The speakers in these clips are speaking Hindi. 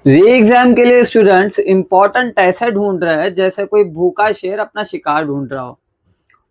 री एग्जाम के लिए स्टूडेंट्स इंपॉर्टेंट ऐसे ढूंढ रहे हैं जैसे कोई भूखा शेर अपना शिकार ढूंढ रहा हो।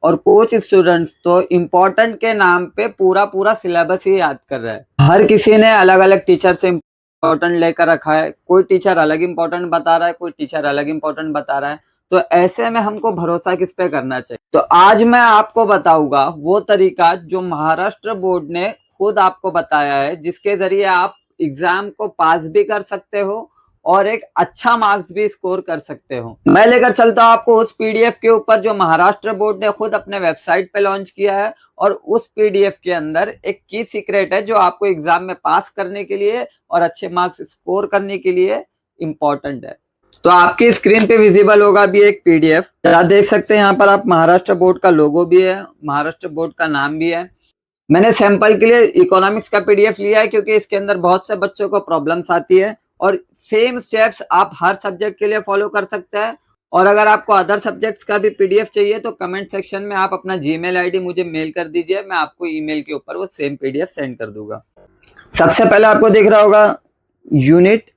और कुछ स्टूडेंट्स तो इम्पोर्टेंट के नाम पे पूरा पूरा सिलेबस ही याद कर रहा है। हर किसी ने अलग अलग टीचर से इम्पोर्टेंट लेकर रखा है, कोई टीचर अलग इम्पोर्टेंट बता रहा है, कोई टीचर अलग इम्पोर्टेंट बता रहा है। तो ऐसे में हमको भरोसा किस पे करना चाहिए? तो आज मैं आपको बताऊंगा वो तरीका जो महाराष्ट्र बोर्ड ने खुद आपको बताया है, जिसके जरिए आप एग्जाम को पास भी कर सकते हो और एक अच्छा मार्क्स भी स्कोर कर सकते हो। मैं लेकर चलता हूँ आपको उस पीडीएफ के ऊपर जो महाराष्ट्र बोर्ड ने खुद अपने वेबसाइट पे लॉन्च किया है, और उस पीडीएफ के अंदर एक की सीक्रेट है जो आपको एग्जाम में पास करने के लिए और अच्छे मार्क्स स्कोर करने के लिए इंपॉर्टेंट है। तो आपकी स्क्रीन पे विजिबल होगा भी एक पीडीएफ, आप देख सकते हैं। यहाँ पर आप महाराष्ट्र बोर्ड का लोगो भी है, महाराष्ट्र बोर्ड का नाम भी है। मैंने सैंपल के लिए इकोनॉमिक्स का पीडीएफ लिया है क्योंकि इसके अंदर बहुत से बच्चों को प्रॉब्लम्स आती है और सेम स्टेप्स आप हर सब्जेक्ट के लिए फॉलो कर सकते हैं। और अगर आपको अदर सब्जेक्ट्स का भी पीडीएफ चाहिए तो कमेंट सेक्शन में आप अपना जीमेल आईडी मुझे मेल कर दीजिए, मैं आपको ईमेल के ऊपर वो सेम पीडीएफ सेंड कर दूंगा। सबसे पहले आपको दिख रहा होगा यूनिट,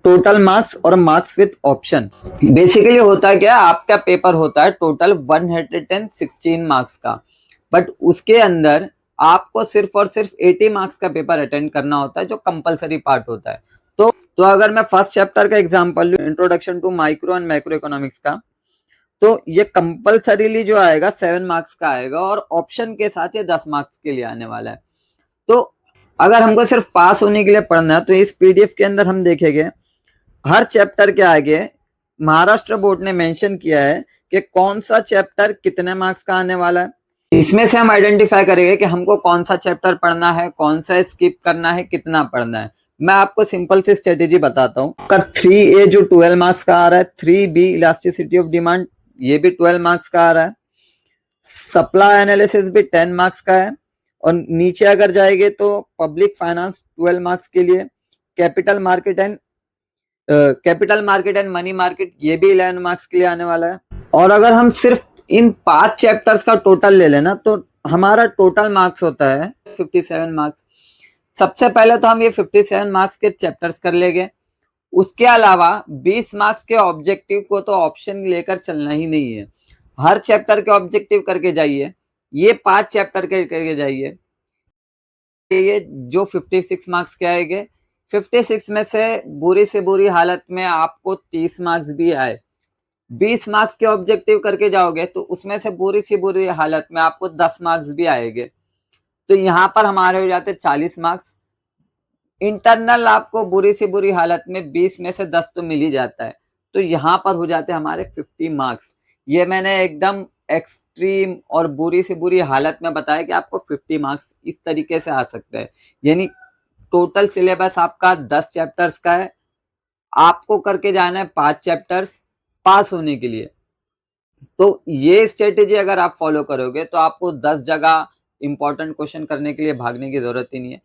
टोटल मार्क्स और मार्क्स विद ऑप्शन। बेसिकली होता है क्या, आपका पेपर होता है टोटल 116 मार्क्स का, बट उसके अंदर आपको सिर्फ और सिर्फ 80 मार्क्स का पेपर अटेंड करना होता है जो कंपलसरी पार्ट होता है। तो अगर मैं फर्स्ट चैप्टर का एग्जांपल लूं, introduction to micro and macro economics का, तो ये कंपलसरीली जो आएगा 7 मार्क्स का आएगा और ऑप्शन के साथ ये 10 मार्क्स के लिए आने वाला है। तो अगर हमको सिर्फ पास होने के लिए पढ़ना है तो इस पीडीएफ के अंदर हम देखेंगे हर चैप्टर के आगे महाराष्ट्र बोर्ड ने मेंशन किया है कि कौन सा चैप्टर कितने मार्क्स का आने वाला है। इसमें से हम आइडेंटिफाई करेंगे कि हमको कौन सा चैप्टर पढ़ना है, कौन सा स्किप करना है, कितना पढ़ना है। मैं आपको सिंपल सी स्ट्रेटेजी बताता हूँ। का 3A जो 12 मार्क्स का आ रहा है, 3B इलास्टिसिटी ऑफ डिमांड, ये भी 12 मार्क्स का आ रहा है। सप्लाई एनालिसिस भी 10 मार्क्स का है। और नीचे अगर जाएंगे तो पब्लिक फाइनेंस 12 मार्क्स के लिए, capital market and money market ये भी 11 मार्क्स के लिए आने वाला है। और अगर हम सिर्फ इन 5 चैप्टर्स का टोटल ले लेना तो हमारा टोटल मार्क्स होता है 57 मार्क्स। सबसे पहले तो हम ये 57 मार्क्स के चैप्टर्स कर लेंगे। उसके अलावा 20 मार्क्स के ऑब्जेक्टिव को तो ऑप्शन लेकर चलना ही नहीं है, हर चैप्टर के ऑब्जेक्टिव करके जाइए। ये 5 चैप्टर के करके जाइए, ये जो 56 मार्क्स के आएंगे, 56 में से बुरी हालत में आपको 30 मार्क्स भी आए, 20 मार्क्स के ऑब्जेक्टिव करके जाओगे तो उसमें से बुरी हालत में आपको 10 मार्क्स भी आएंगे। तो यहाँ पर हमारे हो जाते 40 मार्क्स। इंटरनल आपको बुरी हालत में 20 में से 10 तो मिल ही जाता है, तो यहाँ पर हो जाते हमारे 50 मार्क्स। ये मैंने एकदम एक्सट्रीम और बुरी हालत में बताया कि आपको 50 मार्क्स इस तरीके से आ सकते हैं। यानी टोटल सिलेबस आपका 10 चैप्टर्स का है, आपको करके जाना है 5 चैप्टर्स पास होने के लिए। तो ये स्ट्रेटेजी अगर आप फॉलो करोगे तो आपको 10 जगह इंपॉर्टेंट क्वेश्चन करने के लिए भागने की जरूरत ही नहीं है।